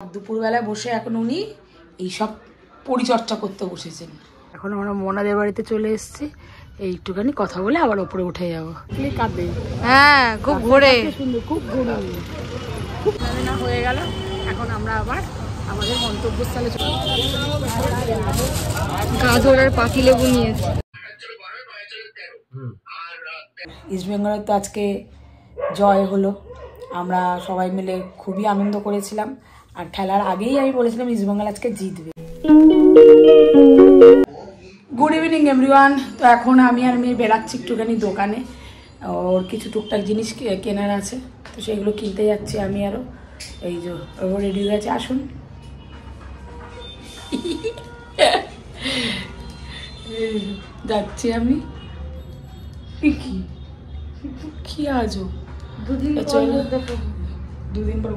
দুপুরবেলায় বসে এখন উনি এইসব পরিচর্যা করতে বসেছেন। এখন আমরা মোনাদের বাড়িতে চলে এসেছি, এইটুখানি কথা বলে আবার ওপরে উঠে যাবো। হ্যাঁ, খুব ঘোরে, খুব ঘুরে খুব না হয়ে গেল। এখন আমরা আবার আমাদের গন্তব্যস্থলে চলে গাছ ওড়ার পাখি লেবু নিয়েছি। ইস্টবেঙ্গলের তো আজকে জয় হলো, আমরা সবাই মিলে খুবই আনন্দ করেছিলাম। আর খেলার আগেই আমি বলেছিলাম ইস্টবেঙ্গল আজকে জিতবে। Good evening everyone. তো এখন আমি আর মেয়ে বেরাচ্ছি একটুখানি দোকানে, ওর কিছু টুকটাক জিনিস কেনার আছে, তো সেগুলো কিনতে যাচ্ছি আমি আরও। এই যে ও রেডি হয়ে গেছে, আসুন। যাচ্ছি আমি। কি আজও দুদিন পর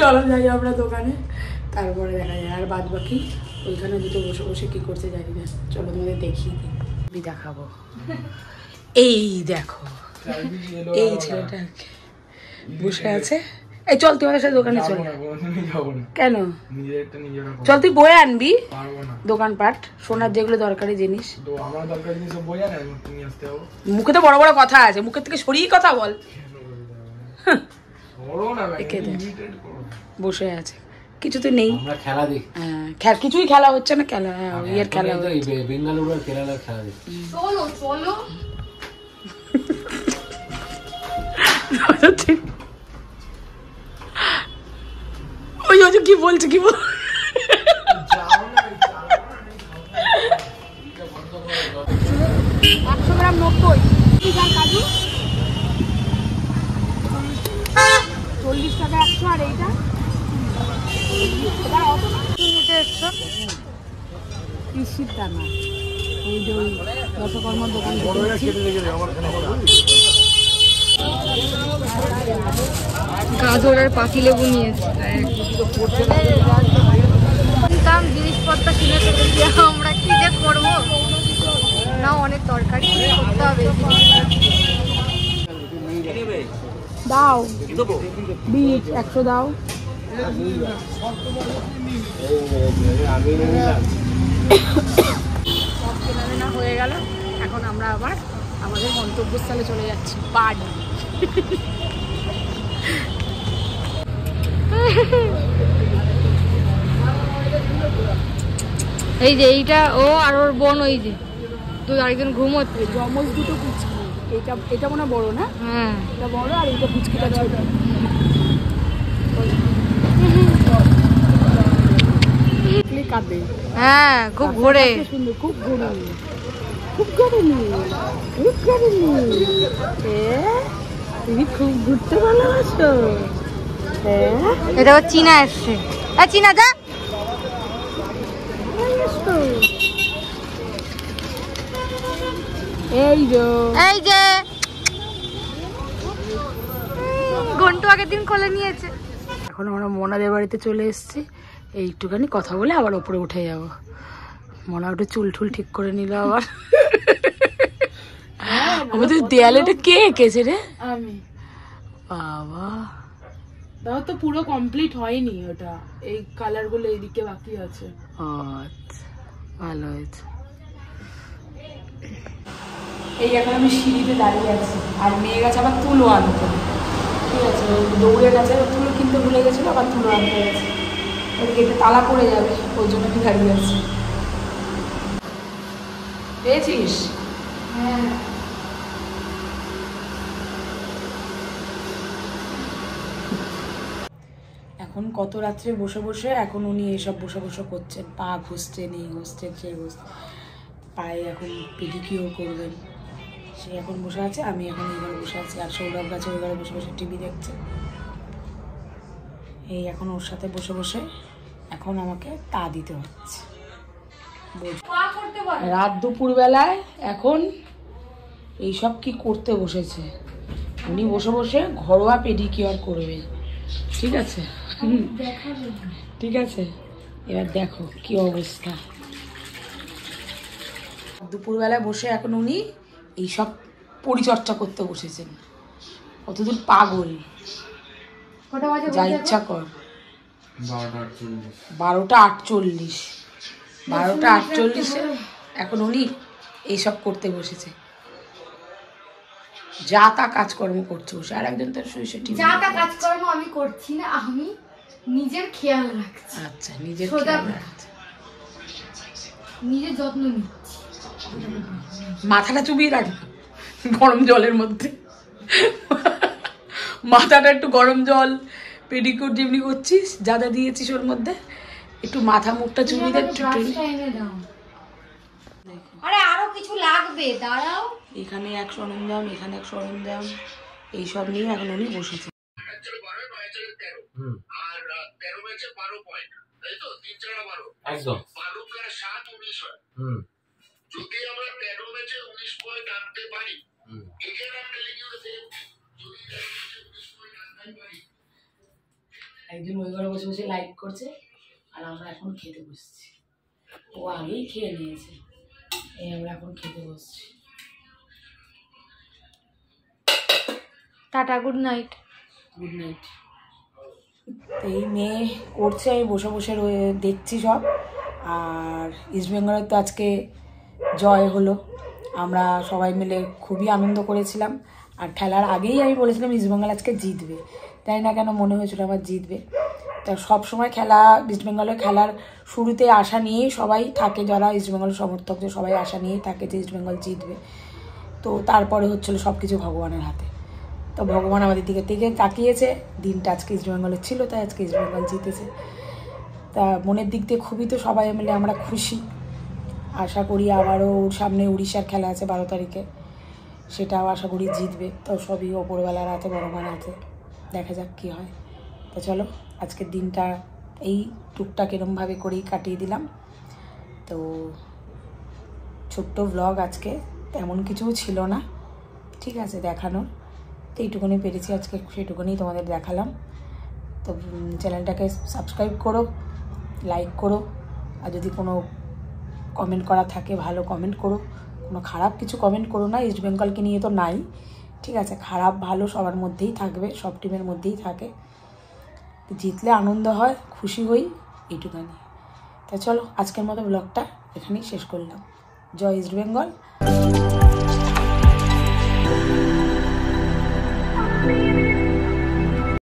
চলো যাই আমরা দোকানে, তারপরে দেখা যায়। আর বাদ বাকি ওইখানে দুটো বসে বসে কি করছে জানি না। চলো তোমাদের দেখিয়ে দিই, দেখাবো। এই দেখো, এই ছেলেটা বসে আছে। এই চল তুই আমাদের সাথে দোকানে চল। কেন? চল তুই বয়ে আনবি দোকানপাট, সোনার যেগুলো দরকারি জিনিস। মুখে তো বড় বড় কথা আছে, মুখের থেকে সরিয়ে কথা বল। বসে আছে, কিছু তো নেই। খেলা দেখি, কিছুই খেলা হচ্ছে না। খেলা ইয়ের খেলা বেঙ্গালুরুর কেরালার খেলা দেখি। চলো চলো ওই ওই কি বলছে, কি বল 100 গ্রাম 90 কাজু 40 টাকা 100। আর এইটা কৃষির দানা, ওই যে ওই দশকর্মার দোকান। গাজরের পাখি লেবু নিয়েছি, জিনিসপত্র কিনে ফেলেছি। আমরা কি যে করবো না, অনেক তরকারি করতে হবে। দাও বিট 100 দাও। সব কেনাবেনা হয়ে গেল, এখন আমরা আবার আমাদের গন্তব্যস্থলে চলে যাচ্ছি, বাড়ি। এই যে এইটা ও আর ওর বোন, ওই যে তুই আরেকজন ঘুমোচ্ছে, জমজ দুটো পুচকি। এটা মনে হয় বড় না? হ্যাঁ, এটা বড়, আর এইটা পুচকিটা ছোট। হ্যাঁ, খুব ঘোরে, খুব ঘোরে, খুব ঘোরেনি, খুব ঘোরেনি। তুমি খুব ঘুরতে ভালোবাসো। হ্যাঁ, এটা চীনা এসছে। চীনা যা, এই যে ঘন্টু আগের দিন কোলে নিয়েছে। এখন আমরা মোনাদের বাড়িতে চলে এসেছি, এইটুখানি কথা বলে আবার ওপরে উঠে যাব। মোনা ওটা চুল টুল ঠিক করে নিল আবার। আমাদের দেয়ালেটা কে এঁকেছে রে? আমি। বাবা, দাও তো, পুরো কমপ্লিট হয়নি ওটা, এই কালার গুলো এইদিকে বাকি আছে। আচ্ছা, ভালো হয়েছে। এই এখন আমি সিঁড়িতে দাঁড়িয়ে আছি, আর মেয়ে গেছে আবার তুলো আনতে। ঠিক আছে, দৌড়ে গেছে, তুলো কিনতে ভুলে গেছিলো, আবার তুলো আনতে গেছে। ওই গেটে তালা পড়ে যাবে, ওই জন্য আমি দাঁড়িয়ে আছি। পেয়েছিস? হ্যাঁ। এখন কত রাত্রে বসে বসে এখন উনি এইসব বসে বসে করছেন, পা ঘুষছেন, এই ঘুষছেন, সেই ঘুষছেন, পায়ে এখন পেডিকিওর করবেন। সে এখন বসে আছে, আমি এখন এই ঘরে বসে আছি, আর সৌরভ গাছে ওই ঘরে বসে বসে টিভি দেখছে। এই এখন ওর সাথে বসে বসে এখন আমাকে তা দিতে হচ্ছে। রাত দুপুরবেলায় এখন এইসব কি করতে বসেছে, উনি বসে বসে ঘরোয়া পেডিকিওর করবে। ঠিক আছে, ঠিক আছে, এবার দেখো কি অবস্থা। দুপুরবেলায় বসে এখন উনি এইসব পরিচর্যা করতে বসেছেন। কতদূর পাগল, কটা বাজে যা ইচ্ছা কর। 12টা 48 এখন উনি এইসব করতে বসেছে, যা তা কাজকর্ম করছে বসে। আর একজন তার শুয়ে শুয়ে টিভি যা তা কাজকর্ম আমি করছি না, আমি নিজের খেয়াল রাখছি। আচ্ছা, নিজের খেয়াল রাখছে, নিজের যত্ন নিচ্ছি। মাথাটা চুবিয়ে রাখ গরম জলের মধ্যে, মাথাটা একটু গরম জল, পেডিকিউর যেমনি করছিস, যা যা দিয়েছিস ওর মধ্যে একটু মাথা মুখটা চুবিয়ে দে একটু। আরে আরো কিছু লাগবে, দাঁড়াও। এখানে এক সরঞ্জাম, এখানে এক সরঞ্জাম, এইসব নিয়ে এখন উনি বসেছে। একদম যদি আমরা 13 ম্যাচে 19 পয়েন্ট আনতে পারি, এখানে আমি টেলিং ইউ যে যদি 13 ম্যাচে 19 পয়েন্ট আনতে পারি। একজন ওই ঘরে বসে বসে লাইক করছে, আর আমরা এখন খেতে বসছি। ও আগেই খেয়ে নিয়েছে, এই আমরা এখন খেতে বসছি। Tata, good night. Good night. এই মেয়ে করছে, আমি বসে বসে দেখছি সব। আর ইস্টবেঙ্গলের তো আজকে জয় হলো, আমরা সবাই মিলে খুবই আনন্দ করেছিলাম। আর খেলার আগেই আমি বলেছিলাম ইস্টবেঙ্গল আজকে জিতবে, তাই না কেন মনে হয়েছিল আমার জিতবে। তা সব সময় খেলা, ইস্টবেঙ্গলের খেলার শুরুতে আশা নিয়েই সবাই থাকে, যারা ইস্টবেঙ্গলের সমর্থক যে সবাই আশা নিয়েই থাকে যে ইস্টবেঙ্গল জিতবে। তো তারপরে হচ্ছিলো সব কিছু ভগবানের হাতে। তো ভগবান আমাদের দিকে তাকিয়েছে, দিনটা আজকে ইস্টবেঙ্গলের ছিল, তাই আজকে ইস্টবেঙ্গল জিতেছে। তা মনের দিক দিয়ে খুবই তো সবাই মিলে আমরা খুশি। আশা করি আবারও সামনে উড়িষ্যার খেলা আছে 12 তারিখে, সেটাও আশা করি জিতবে। তো সবই ওপরবেলার হাতে, ভগবান হাতে, দেখা যাক কী হয়। তো চলো, আজকের দিনটা এই টুকটাক এরমভাবে করেই কাটিয়ে দিলাম। তো ছোট্ট ব্লগ আজকে, তেমন কিছুও ছিল না, ঠিক আছে দেখানোর। তো এইটুকুনি পেরেছি আজকে, সেইটুকুনি তোমাদের দেখালাম। তো চ্যানেলটাকে সাবস্ক্রাইব করো, লাইক করো, আর যদি কোনো কমেন্ট করা থাকে ভালো কমেন্ট করো, কোনো খারাপ কিছু কমেন্ট করো না। ইস্টবেঙ্গলকে নিয়ে তো নাই, ঠিক আছে, খারাপ ভালো সবার মধ্যেই থাকবে, সব টিমের মধ্যেই থাকে। জিতলে আনন্দ হয়, খুশি হই, এইটুখানি। তা চলো, আজকের মতো ব্লগটা এখানেই শেষ করলাম। জয় ইস্টবেঙ্গল।